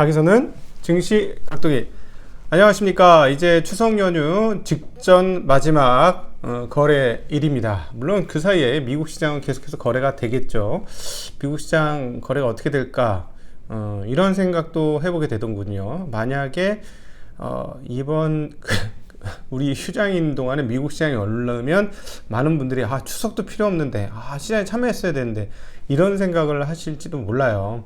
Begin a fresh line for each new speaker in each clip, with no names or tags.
가게선은 증시 각도기. 안녕하십니까. 이제 추석 연휴 직전 마지막 거래일입니다. 물론 그 사이에 미국 시장은 계속해서 거래가 되겠죠. 미국 시장 거래가 어떻게 될까, 이런 생각도 해보게 되던군요. 만약에 이번 우리 휴장인 동안에 미국 시장이 오르면 많은 분들이 추석도 필요 없는데 시장에 참여했어야 되는데 이런 생각을 하실지도 몰라요.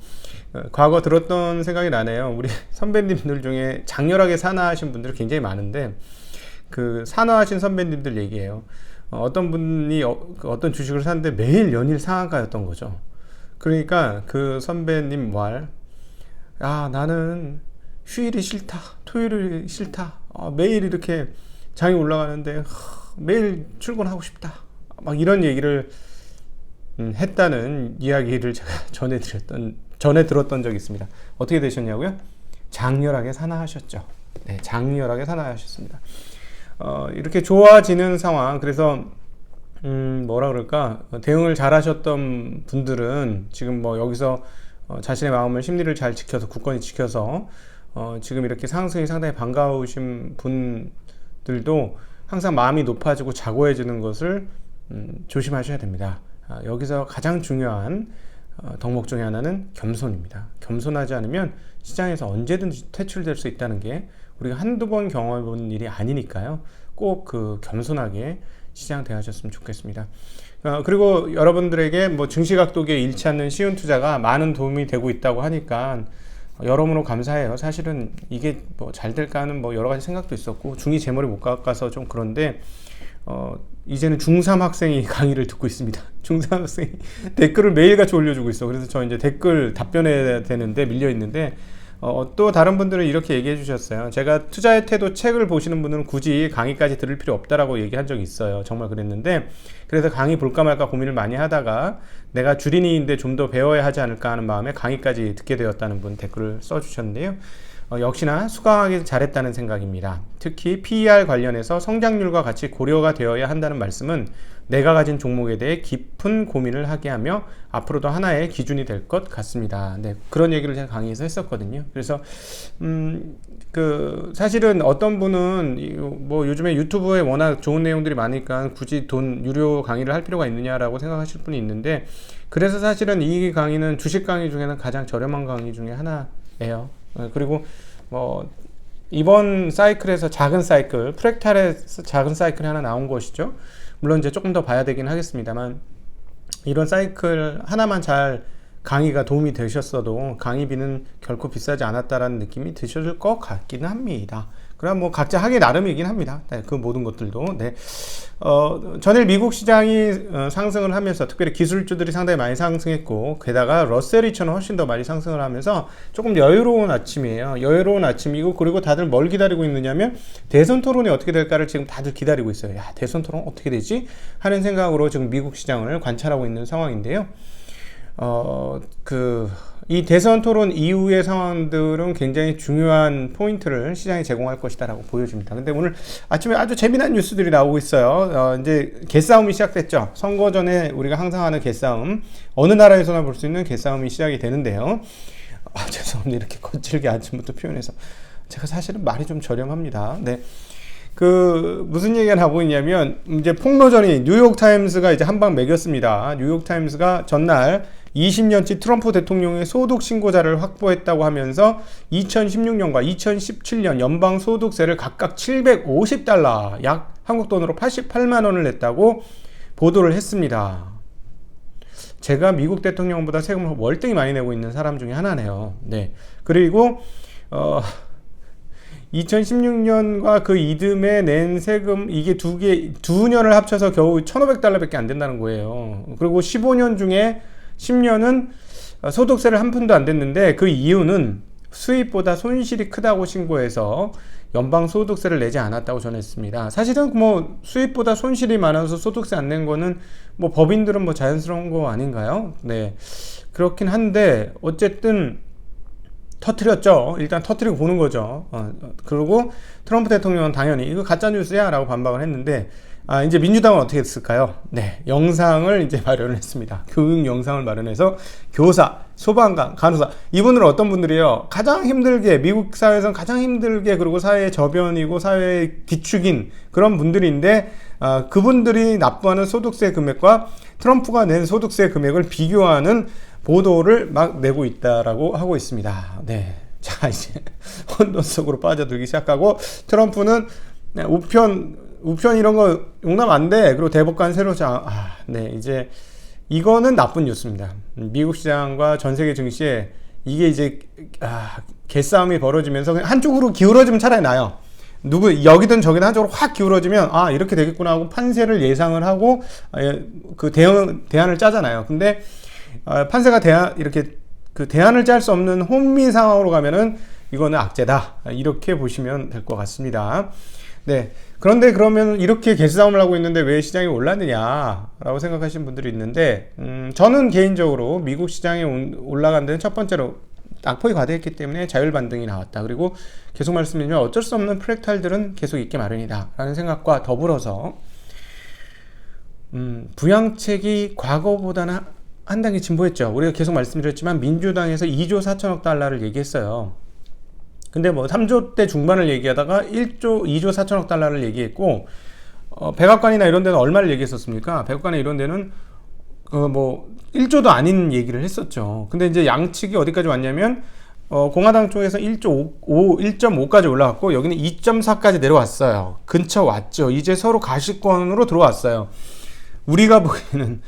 과거 들었던 생각이 나네요. 우리 선배님들 중에 장렬하게 산화하신 분들이 굉장히 많은데, 그 산화하신 선배님들 얘기예요. 어떤 분이 어떤 주식을 샀는데 매일 연일 상한가였던 거죠. 그러니까 그 선배님 말, 나는 휴일이 싫다, 토요일이 싫다, 매일 이렇게 장이 올라가는데 매일 출근하고 싶다, 막 이런 얘기를 했다는 이야기를 제가 전에 들었던 적이 있습니다. 어떻게 되셨냐고요? 장렬하게 산화하셨죠. 네, 장렬하게 산화하셨습니다. 이렇게 좋아지는 상황, 그래서 뭐라 그럴까, 대응을 잘 하셨던 분들은 지금 뭐 여기서 자신의 마음을, 심리를 잘 지켜서, 굳건히 지켜서 지금 이렇게 상승이 상당히 반가우신 분들도 항상 마음이 높아지고 자고해지는 것을 조심하셔야 됩니다. 여기서 가장 중요한 덕목 중에 하나는 겸손입니다. 겸손하지 않으면 시장에서 언제든지 퇴출될 수 있다는 게 우리가 한두 번 경험해 본 일이 아니니까요. 꼭 그 겸손하게 시장 대하셨으면 좋겠습니다. 그리고 여러분들에게 뭐 증시각도기에 잃지 않는 쉬운 투자가 많은 도움이 되고 있다고 하니까 여러모로 감사해요. 사실은 이게 뭐 잘 될까 하는 뭐 여러 가지 생각도 있었고, 중2 제 머리 못 깎아서 좀 그런데 이제는 중3 학생이 강의를 듣고 있습니다. 중3 학생이 댓글을 매일같이 올려주고 있어. 그래서 저 이제 댓글 답변해야 되는데 밀려 있는데, 또 다른 분들은 이렇게 얘기해 주셨어요. 제가 투자의 태도 책을 보시는 분들은 굳이 강의까지 들을 필요 없다라고 얘기한 적이 있어요. 정말 그랬는데, 그래서 강의 볼까 말까 고민을 많이 하다가 내가 주린이인데 좀 더 배워야 하지 않을까 하는 마음에 강의까지 듣게 되었다는 분 댓글을 써주셨는데요. 역시나 수강하기 잘했다는 생각입니다. 특히 PER 관련해서 성장률과 같이 고려가 되어야 한다는 말씀은 내가 가진 종목에 대해 깊은 고민을 하게 하며 앞으로도 하나의 기준이 될 것 같습니다. 네, 그런 얘기를 제가 강의에서 했었거든요. 그래서 사실은 어떤 분은 뭐 요즘에 유튜브에 워낙 좋은 내용들이 많으니까 굳이 유료 강의를 할 필요가 있느냐라고 생각하실 분이 있는데, 그래서 사실은 이 강의는 주식 강의 중에는 가장 저렴한 강의 중에 하나예요. 그리고 뭐 이번 사이클에서 작은 사이클, 프랙탈에서 작은 사이클이 하나 나온 것이죠. 물론 이제 조금 더 봐야 되긴 하겠습니다만, 이런 사이클 하나만 잘 강의가 도움이 되셨어도 강의비는 결코 비싸지 않았다라는 느낌이 드실 것 같기는 합니다. 그럼 뭐 각자 하기 나름이긴 합니다. 네, 그 모든 것들도. 네. 전일 미국 시장이 상승을 하면서 특별히 기술주들이 상당히 많이 상승했고, 게다가 러셀 2000은 훨씬 더 많이 상승을 하면서 조금 여유로운 아침이에요. 여유로운 아침이고, 그리고 다들 뭘 기다리고 있느냐면 대선 토론이 어떻게 될까를 지금 다들 기다리고 있어요. 대선 토론 어떻게 되지? 하는 생각으로 지금 미국 시장을 관찰하고 있는 상황인데요. 이 대선 토론 이후의 상황들은 굉장히 중요한 포인트를 시장에 제공할 것이다라고 보여집니다. 근데 오늘 아침에 아주 재미난 뉴스들이 나오고 있어요. 이제 개싸움이 시작됐죠. 선거 전에 우리가 항상 하는 개싸움, 어느 나라에서나 볼 수 있는 개싸움이 시작이 되는데요. 죄송합니다. 이렇게 거칠게 아침부터 표현해서. 제가 사실은 말이 좀 저렴합니다. 네. 무슨 얘기가 나오고 있냐면, 이제 폭로전이 뉴욕타임스가 이제 한 방 매겼습니다. 뉴욕타임스가 전날 20년치 트럼프 대통령의 소득 신고자를 확보했다고 하면서 2016년과 2017년 연방 소득세를 각각 750달러, 약 한국 돈으로 88만 원을 냈다고 보도를 했습니다. 제가 미국 대통령보다 세금을 월등히 많이 내고 있는 사람 중에 하나네요. 네. 그리고 2016년과 그 이듬해 낸 세금, 이게 두 년을 합쳐서 겨우 1,500달러밖에 안 된다는 거예요. 그리고 15년 중에 10년은 소득세를 한 푼도 안 냈는데, 그 이유는 수입보다 손실이 크다고 신고해서 연방 소득세를 내지 않았다고 전했습니다. 사실은 뭐 수입보다 손실이 많아서 소득세 안 낸 거는 뭐 법인들은 뭐 자연스러운 거 아닌가요? 네. 그렇긴 한데 어쨌든 터트렸죠. 일단 터트리고 보는 거죠. 그리고 트럼프 대통령은 당연히 이거 가짜뉴스야 라고 반박을 했는데, 이제 민주당은 어떻게 했을까요? 네, 영상을 이제 마련을 했습니다. 교육 영상을 마련해서 교사, 소방관, 간호사, 이분들은 어떤 분들이에요? 가장 힘들게, 미국 사회에서는 가장 힘들게, 그리고 사회의 저변이고 사회의 기축인 그런 분들인데, 그분들이 납부하는 소득세 금액과 트럼프가 낸 소득세 금액을 비교하는 보도를 막 내고 있다라고 하고 있습니다. 네. 자, 이제 혼돈 속으로 빠져들기 시작하고, 트럼프는 우편 이런 거 용납 안 돼. 그리고 대법관 새로 네, 이제 이거는 나쁜 뉴스입니다. 미국 시장과 전 세계 증시에 이게 이제 개싸움이 벌어지면서 그냥 한쪽으로 기울어지면 차라리 나아요. 여기든 저기든 한쪽으로 확 기울어지면 이렇게 되겠구나 하고 판세를 예상을 하고 그 대안을 짜잖아요. 근데 판세가 이렇게 그 대안을 짤 수 없는 혼미 상황으로 가면은 이거는 악재다. 이렇게 보시면 될 것 같습니다. 네. 그런데 그러면 이렇게 개싸움을 하고 있는데 왜 시장이 올랐느냐라고 생각하시는 분들이 있는데, 저는 개인적으로 미국 시장이 올라간 데는 첫 번째로 낙폭이 과대했기 때문에 자율 반등이 나왔다. 그리고 계속 말씀드리면 어쩔 수 없는 프랙탈들은 계속 있기 마련이다. 라는 생각과 더불어서, 부양책이 과거보다는 한 단계 진보했죠. 우리가 계속 말씀드렸지만 민주당에서 2조 4천억 달러를 얘기했어요. 근데 뭐 3조 대 중반을 얘기하다가 2조 4천억 달러를 얘기했고, 백악관이나 이런 데는 얼마를 얘기했었습니까? 백악관이나 이런 데는 뭐 1조도 아닌 얘기를 했었죠. 근데 이제 양측이 어디까지 왔냐면 공화당 쪽에서 1.5까지 올라갔고, 여기는 2.4까지 내려왔어요. 근처 왔죠. 이제 서로 가시권으로 들어왔어요. 우리가 보기에는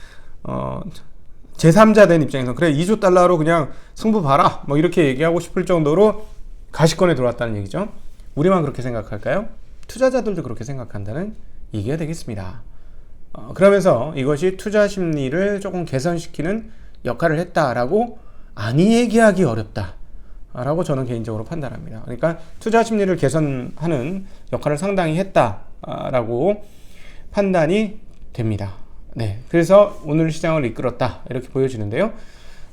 제3자 된 입장에서 그래 2조 달러로 그냥 승부 봐라 뭐 이렇게 얘기하고 싶을 정도로 가시권에 들어왔다는 얘기죠. 우리만 그렇게 생각할까요? 투자자들도 그렇게 생각한다는 얘기가 되겠습니다. 그러면서 이것이 투자 심리를 조금 개선시키는 역할을 했다라고 아니 얘기하기 어렵다 라고 저는 개인적으로 판단합니다. 그러니까 투자 심리를 개선하는 역할을 상당히 했다라고 판단이 됩니다. 네, 그래서 오늘 시장을 이끌었다 이렇게 보여지는데요.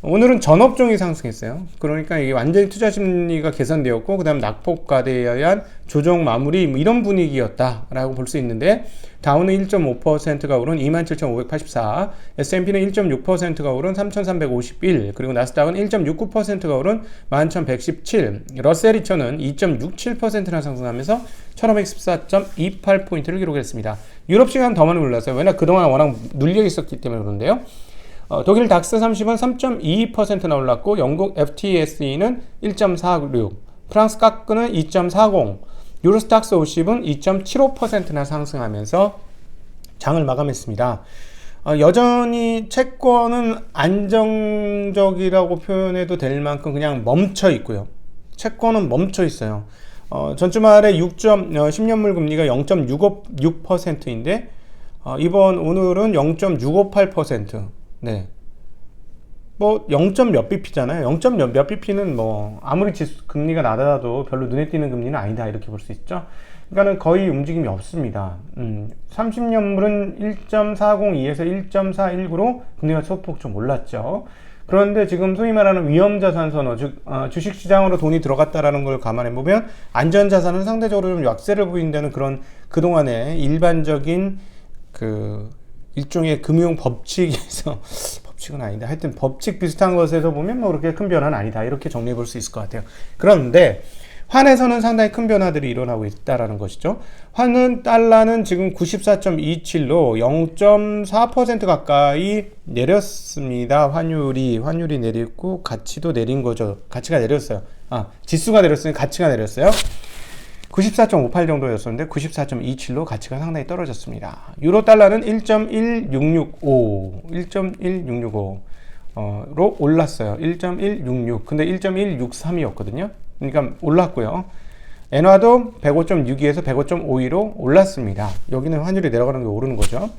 오늘은 전업종이 상승했어요. 그러니까 이게 완전히 투자 심리가 개선되었고, 그 다음 낙폭 과대에 의한 조정 마무리 뭐 이런 분위기였다라고 볼 수 있는데, 다우는 1.5%가 오른 27,584, S&P는 1.6%가 오른 3,351, 그리고 나스닥은 1.69%가 오른 11,117, 러셀 2000은 2.67%나 상승하면서 1,514.28포인트를 기록했습니다. 유럽 시간 더 많이 올랐어요. 왜냐 그동안 워낙 눌려 있었기 때문에 그런데요. 독일 닥스 30은 3.22%나 올랐고, 영국 FTSE는 1.46, 프랑스 까크는 2.40, 유로스탁스 50은 2.75%나 상승하면서 장을 마감했습니다. 여전히 채권은 안정적이라고 표현해도 될 만큼 그냥 멈춰 있고요. 채권은 멈춰 있어요. 전주말에 10년물 금리가 0.6%인데 오늘은 0.658%. 네. 뭐 0. 몇 bp잖아요. 0. 몇 bp는 뭐 아무리 금리가 낮아도 별로 눈에 띄는 금리는 아니다 이렇게 볼 수 있죠. 그러니까는 거의 움직임이 없습니다. 30년물은 1.402에서 1.419로 금리가 소폭 좀 올랐죠. 그런데 지금 소위 말하는 위험자산 선호, 즉 주식시장으로 돈이 들어갔다라는 걸 감안해 보면 안전자산은 상대적으로 좀 약세를 보인다는 그런 그동안의 일반적인 일종의 금융 법칙에서 법칙은 아닌데 하여튼 법칙 비슷한 것에서 보면 뭐 그렇게 큰 변화는 아니다 이렇게 정리해 볼 수 있을 것 같아요. 그런데 환에서는 상당히 큰 변화들이 일어나고 있다라는 것이죠. 환은 달러는 지금 94.27로 0.4% 가까이 내렸습니다. 환율이 내리고 가치도 내린 거죠. 가치가 내렸어요. 지수가 내렸으니 가치가 내렸어요. 94.58 정도였었는데 94.27로 가치가 상당히 떨어졌습니다. 유로 달러는 1.1665로 올랐어요. 1.166. 근데 1.163이었거든요. 그러니까 올랐고요. 엔화도 105.62에서 105.52로 올랐습니다. 여기는 환율이 내려가는 게 오르는 거죠.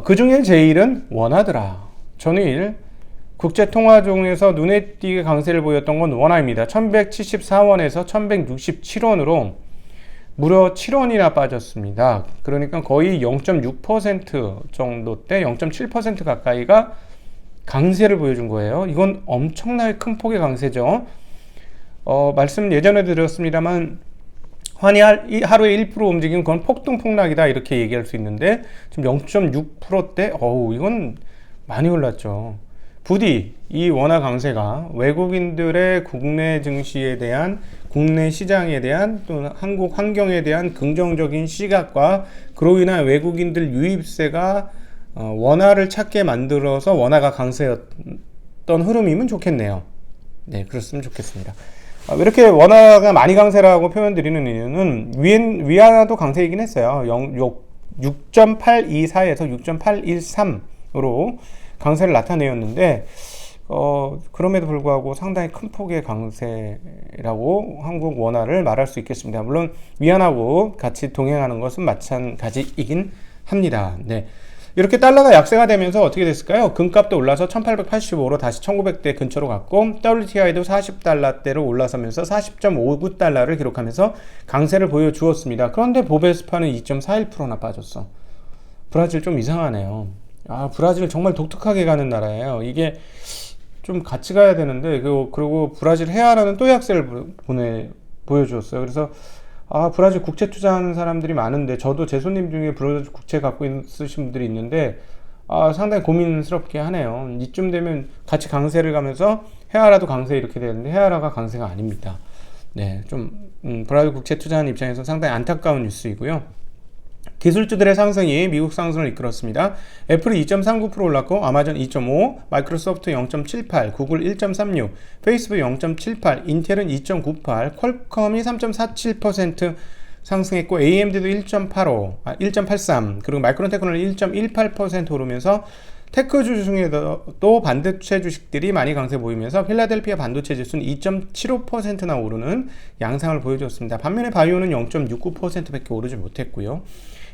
그 중에 제1은 원화더라. 전일 국제통화 중에서 눈에 띄게 강세를 보였던 건 원화입니다. 1174원에서 1167원으로 무려 7원이나 빠졌습니다. 그러니까 거의 0.6% 정도대 0.7% 가까이가 강세를 보여준 거예요. 이건 엄청나게 큰 폭의 강세죠. 말씀 예전에 드렸습니다만 환이 하루에 1% 움직이면 그건 폭등폭락이다 이렇게 얘기할 수 있는데 지금 0.6%대 이건 많이 올랐죠. 부디 이 원화 강세가 외국인들의 국내 증시에 대한 국내 시장에 대한 또는 한국 환경에 대한 긍정적인 시각과 그로 인한 외국인들 유입세가 원화를 찾게 만들어서 원화가 강세였던 흐름이면 좋겠네요. 네, 그랬으면 좋겠습니다. 이렇게 원화가 많이 강세라고 표현드리는 이유는 위안화도 강세이긴 했어요. 6.824에서 6.813으로 강세를 나타내었는데 그럼에도 불구하고 상당히 큰 폭의 강세라고 한국 원화를 말할 수 있겠습니다. 물론 위안하고 같이 동행하는 것은 마찬가지이긴 합니다. 네. 이렇게 달러가 약세가 되면서 어떻게 됐을까요? 금값도 올라서 1885로 다시 1900대 근처로 갔고 WTI도 40달러대로 올라서면서 40.59달러를 기록하면서 강세를 보여주었습니다. 그런데 보베스파는 2.41%나 빠졌어. 브라질 좀 이상하네요. 브라질 정말 독특하게 가는 나라예요. 이게 좀 같이 가야 되는데 그리고 브라질 헤아라는 또 약세를 보여주었어요. 그래서 브라질 국채 투자하는 사람들이 많은데 저도 제 손님 중에 브라질 국채 갖고 있으신 분들이 있는데 상당히 고민스럽게 하네요. 이쯤 되면 같이 강세를 가면서 헤아라도 강세 이렇게 되는데 헤아라가 강세가 아닙니다. 네, 좀 브라질 국채 투자하는 입장에서 상당히 안타까운 뉴스이고요. 기술주들의 상승이 미국 상승을 이끌었습니다. 애플이 2.39% 올랐고 아마존 2.5, 마이크로소프트 0.78, 구글 1.36, 페이스북 0.78, 인텔은 2.98, 퀄컴이 3.47% 상승했고 AMD도 1.83, 그리고 마이크론 테크놀로지 1.18% 오르면서 테크주 중에도 반도체 주식들이 많이 강세 보이면서 필라델피아 반도체 지수는 2.75%나 오르는 양상을 보여줬습니다. 반면에 바이오는 0.69%밖에 오르지 못했고요.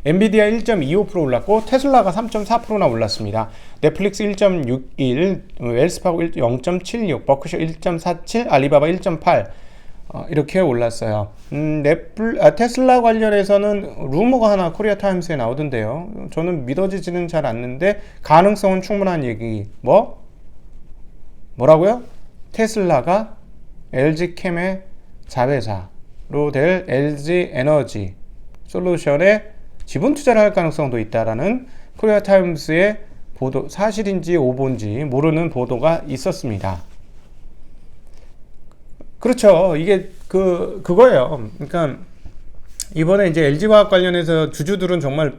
엔비디아 1.25% 올랐고 테슬라가 3.4%나 올랐습니다. 넷플릭스 1.61, 웰스파고 0.76, 버크셔 1.47, 알리바바 1.8 이렇게 올랐어요. 테슬라 관련해서는 루머가 하나 코리아타임스에 나오던데요. 저는 믿어지지는 잘 않는데 가능성은 충분한 얘기. 뭐라고요? 테슬라가 LG캠의 자회사로 될 LG에너지 솔루션에 지분 투자를 할 가능성도 있다라는 코리아타임스의 보도, 사실인지 오보인지 모르는 보도가 있었습니다. 그렇죠. 이게 그거예요. 그러니까 이번에 이제 LG화학 관련해서 주주들은 정말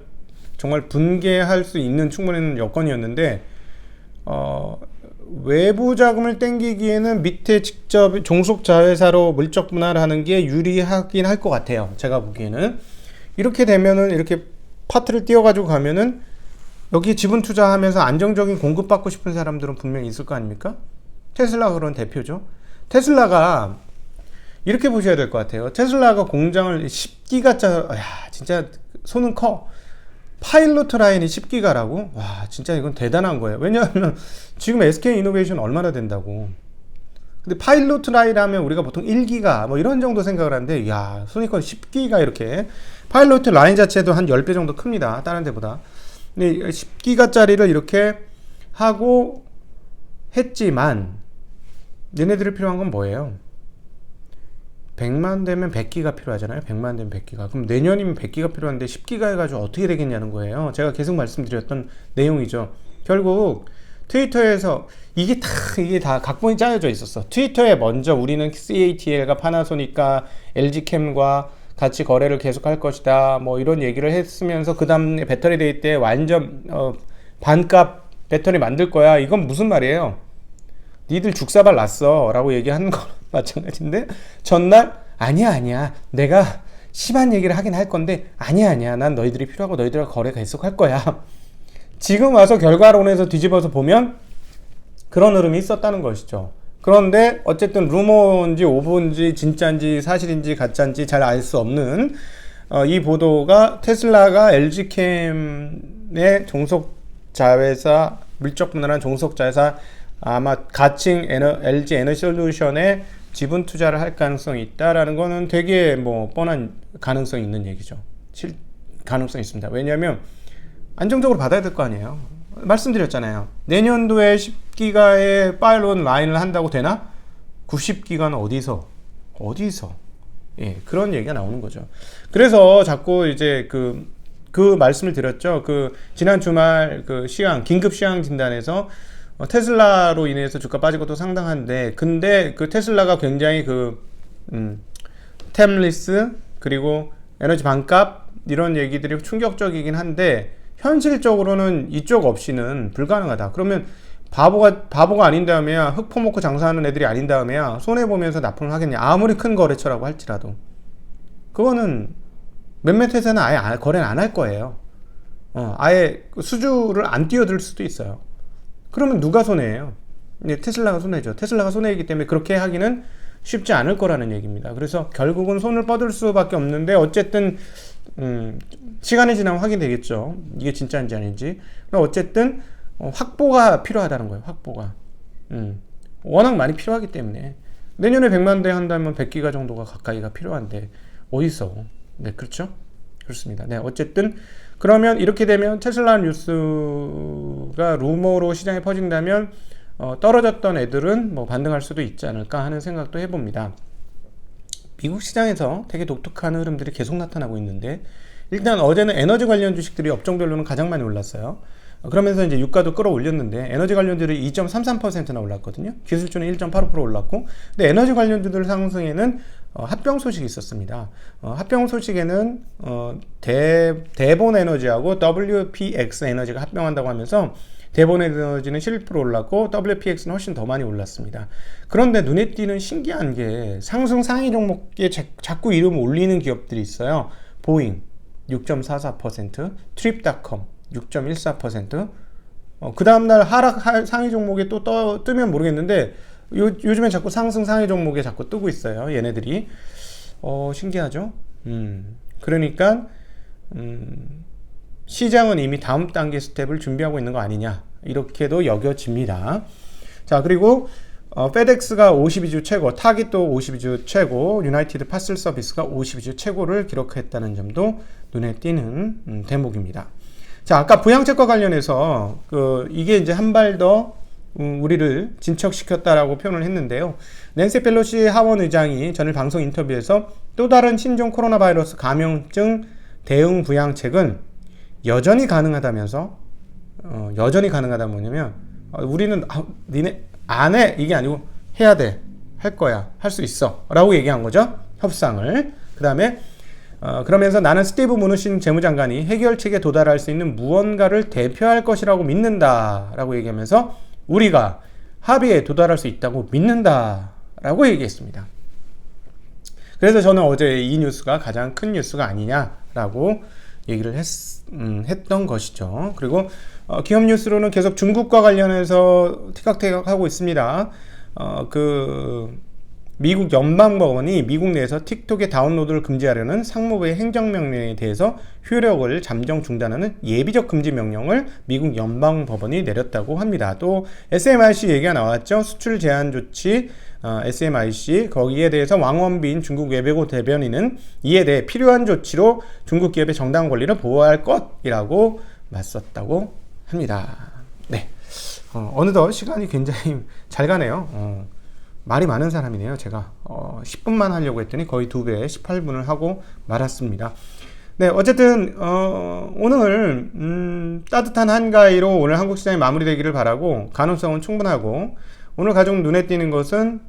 분개할 수 있는 충분한 여건이었는데 외부 자금을 땡기기에는 밑에 직접 종속 자회사로 물적 분할을 하는 게 유리하긴 할 것 같아요. 제가 보기에는 이렇게 되면은 이렇게 파트를 띄워가지고 가면은 여기 지분 투자하면서 안정적인 공급 받고 싶은 사람들은 분명히 있을 거 아닙니까? 테슬라 그런 대표죠. 테슬라가 이렇게 보셔야 될 것 같아요. 테슬라가 공장을 10기가짜리, 진짜 손은 커. 파일로트 라인이 10기가라고? 와, 진짜 이건 대단한 거예요. 왜냐하면 지금 SK 이노베이션 얼마나 된다고. 근데 파일로트 라인 하면 우리가 보통 1기가 뭐 이런 정도 생각을 하는데, 손이 커 10기가 이렇게. 파일로트 라인 자체도 한 10배 정도 큽니다. 다른 데보다. 근데 10기가짜리를 이렇게 하고 했지만, 얘네들이 필요한 건 뭐예요? 100만 되면 100기가 필요하잖아요. 100만 되면 100기가. 그럼 내년이면 100기가 필요한데 10기가 해가지고 어떻게 되겠냐는 거예요. 제가 계속 말씀드렸던 내용이죠. 결국 트위터에서 이게 다 각본이 짜여져 있었어. 트위터에 먼저 우리는 CATL과 파나소닉과 LG캠과 같이 거래를 계속할 것이다. 뭐 이런 얘기를 했으면서 그 다음에 배터리 데이 때 완전 반값 배터리 만들 거야. 이건 무슨 말이에요? 니들 죽사발 났어 라고 얘기하는 거 마찬가지인데 전날 아니야 내가 심한 얘기를 하긴 할 건데 아니야 난 너희들이 필요하고 너희들과 거래 계속 할 거야. 지금 와서 결과론에서 뒤집어서 보면 그런 흐름이 있었다는 것이죠. 그런데 어쨌든 루머인지 오보인지 진짜인지 사실인지 가짜인지 잘 알 수 없는 이 보도가 테슬라가 LG캠의 종속자회사 물적 분할한 종속자회사 아마 가칭 LG 에너지 솔루션에 지분 투자를 할 가능성이 있다라는 거는 되게 뻔한 가능성이 있는 얘기죠. 가능성이 있습니다. 왜냐하면 안정적으로 받아야 될 거 아니에요. 말씀드렸잖아요. 내년도에 10기가의 파일럿 라인을 한다고 되나? 90기가는 어디서? 예, 그런 얘기가 나오는 거죠. 그래서 자꾸 이제 그 말씀을 드렸죠. 지난 주말 긴급 시황 진단에서 테슬라로 인해서 주가 빠진 것도 상당한데, 근데 테슬라가 굉장히 템리스 그리고 에너지 반값 이런 얘기들이 충격적이긴 한데, 현실적으로는 이쪽 없이는 불가능하다. 그러면 바보가 아닌 다음에야, 흙 퍼먹고 장사하는 애들이 아닌 다음에야 손해보면서 납품을 하겠냐. 아무리 큰 거래처라고 할지라도. 그거는 몇몇 회사는 아예 거래는 안 할 거예요. 아예 수주를 안 뛰어들 수도 있어요. 그러면 누가 손해예요? 네, 테슬라가 손해죠. 테슬라가 손해이기 때문에 그렇게 하기는 쉽지 않을 거라는 얘기입니다. 그래서 결국은 손을 뻗을 수밖에 없는데, 어쨌든 시간이 지나면 확인되겠죠. 이게 진짜인지 아닌지. 어쨌든 확보가 필요하다는 거예요. 확보가. 워낙 많이 필요하기 때문에. 내년에 100만 대 한다면 100기가 정도가 가까이가 필요한데 어디서? 네, 그렇죠? 그렇습니다. 네, 어쨌든 그러면 이렇게 되면 테슬라 뉴스가 루머로 시장에 퍼진다면 떨어졌던 애들은 뭐 반등할 수도 있지 않을까 하는 생각도 해봅니다. 미국 시장에서 되게 독특한 흐름들이 계속 나타나고 있는데, 일단 어제는 에너지 관련 주식들이 업종별로는 가장 많이 올랐어요. 그러면서 이제 유가도 끌어올렸는데, 에너지 관련주들이 2.33%나 올랐거든요. 기술주는 1.85% 올랐고, 근데 에너지 관련주들 상승에는 합병 소식이 있었습니다. 합병 소식에는 대본 에너지하고 WPX 에너지가 합병한다고 하면서, 대본 에너지는 11% 올랐고 WPX는 훨씬 더 많이 올랐습니다. 그런데 눈에 띄는 신기한 게, 상승 상위 종목에 자꾸 이름 올리는 기업들이 있어요. 보잉 6.44%, 트립닷컴 6.14%. 그 다음날 하락 상위 종목에 또 뜨면 모르겠는데, 요즘엔 자꾸 상승 상위 종목에 자꾸 뜨고 있어요. 얘네들이. 신기하죠? 그러니까 시장은 이미 다음 단계 스텝을 준비하고 있는 거 아니냐, 이렇게도 여겨집니다. 자, 그리고 페덱스가 52주 최고, 타깃도 52주 최고, 유나이티드 파슬 서비스가 52주 최고를 기록했다는 점도 눈에 띄는 대목입니다. 자, 아까 부양책과 관련해서 이게 이제 한 발 더 우리를 진척시켰다라고 표현을 했는데요. 낸시 펠로시 하원 의장이 전일 방송 인터뷰에서 또 다른 신종 코로나 바이러스 감염증 대응 부양책은 여전히 가능하다면서, 여전히 가능하다 뭐냐면, 우리는 니네 안 해, 이게 아니고 해야 돼, 할 거야, 할 수 있어 라고 얘기한 거죠. 협상을. 그 다음에 그러면서 나는 스티브 무누신 재무장관이 해결책에 도달할 수 있는 무언가를 대표할 것이라고 믿는다 라고 얘기하면서, 우리가 합의에 도달할 수 있다고 믿는다 라고 얘기했습니다. 그래서 저는 어제 이 뉴스가 가장 큰 뉴스가 아니냐라고 얘기를 했던 것이죠. 그리고 기업 뉴스로는 계속 중국과 관련해서 티격태격하고 있습니다. 미국 연방법원이 미국 내에서 틱톡의 다운로드를 금지하려는 상무부의 행정명령에 대해서 효력을 잠정 중단하는 예비적 금지 명령을 미국 연방법원이 내렸다고 합니다. 또 SMIC 얘기가 나왔죠. 수출 제한 조치, SMIC, 거기에 대해서 왕원빈 중국 외교부 대변인은 이에 대해 필요한 조치로 중국 기업의 정당 권리를 보호할 것이라고 맞섰다고 합니다. 네, 어느덧 시간이 굉장히 잘 가네요. 말이 많은 사람이네요. 제가 10분만 하려고 했더니 거의 2배 18분을 하고 말았습니다. 네, 어쨌든 오늘 따뜻한 한가위로 오늘 한국 시장이 마무리되기를 바라고, 가능성은 충분하고, 오늘 가장 눈에 띄는 것은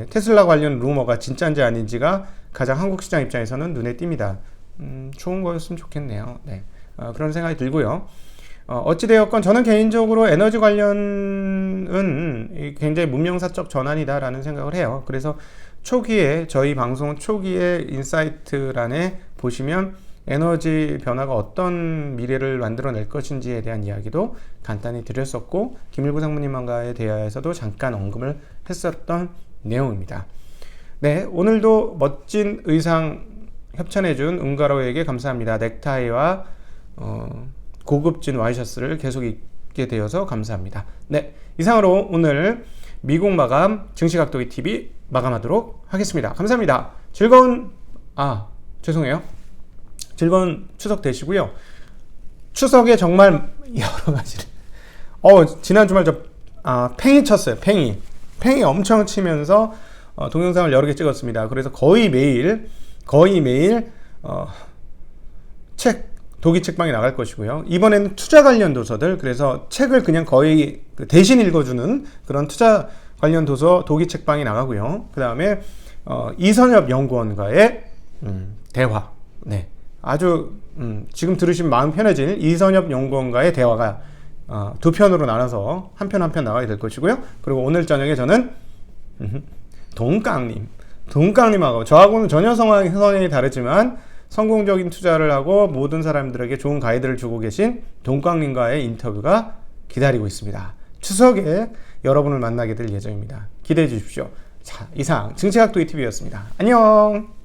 테슬라 관련 루머가 진짜인지 아닌지가 가장 한국 시장 입장에서는 눈에 띕니다. 좋은 거였으면 좋겠네요. 네, 그런 생각이 들고요. 어찌되었건 저는 개인적으로 에너지 관련은 굉장히 문명사적 전환이다라는 생각을 해요. 그래서 초기에, 저희 방송 초기에 인사이트란에 보시면 에너지 변화가 어떤 미래를 만들어낼 것인지에 대한 이야기도 간단히 드렸었고, 김일구 상무님과의 대화에서도 잠깐 언급을 했었던 내용입니다. 네, 오늘도 멋진 의상 협찬해준 은가로에게 감사합니다. 넥타이와 고급진 와이셔츠를 계속 입게 되어서 감사합니다. 네, 이상으로 오늘 미국 마감 증시각도기 TV 마감하도록 하겠습니다. 감사합니다. 즐거운 추석 되시고요. 추석에 정말 여러 가지를 지난 주말 팽이 쳤어요. 팽이 엄청 치면서 동영상을 여러 개 찍었습니다. 그래서 거의 매일 독이 책방이 나갈 것이고요. 이번에는 투자 관련 도서들, 그래서 책을 그냥 거의 대신 읽어주는 그런 투자 관련 도서 독이 책방이 나가고요. 그 다음에 이선엽 연구원과의 대화, 네, 아주 지금 들으시면 마음 편해질 이선엽 연구원과의 대화가 두 편으로 나눠서 한 편 한 편 나가게 될 것이고요. 그리고 오늘 저녁에 저는 동깡님하고 저하고는 전혀 성향이 다르지만 성공적인 투자를 하고 모든 사람들에게 좋은 가이드를 주고 계신 동깡님과의 인터뷰가 기다리고 있습니다. 추석에 여러분을 만나게 될 예정입니다. 기대해 주십시오. 자, 이상 증치학도이 TV였습니다. 안녕.